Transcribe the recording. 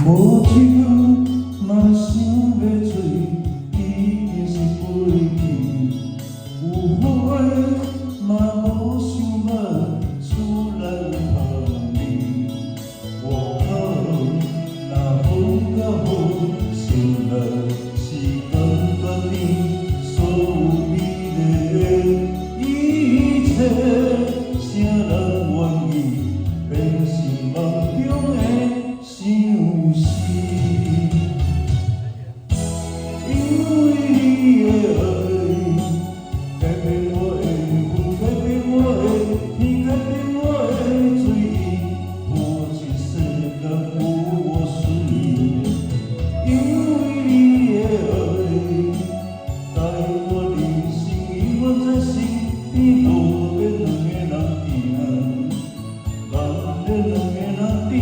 无一句嘛想要做，已经是飞去。有好的嘛无想要出来旁边。我靠，若风较好，醒来是短短的所有美丽的一切，谁人愿意变成梦中的相思？因为你的爱改变我的风，改变我的天，改变我的水，破一世间无我水。因为你的爱带我人生永远在身边，路边两个人行，人咧两个人等。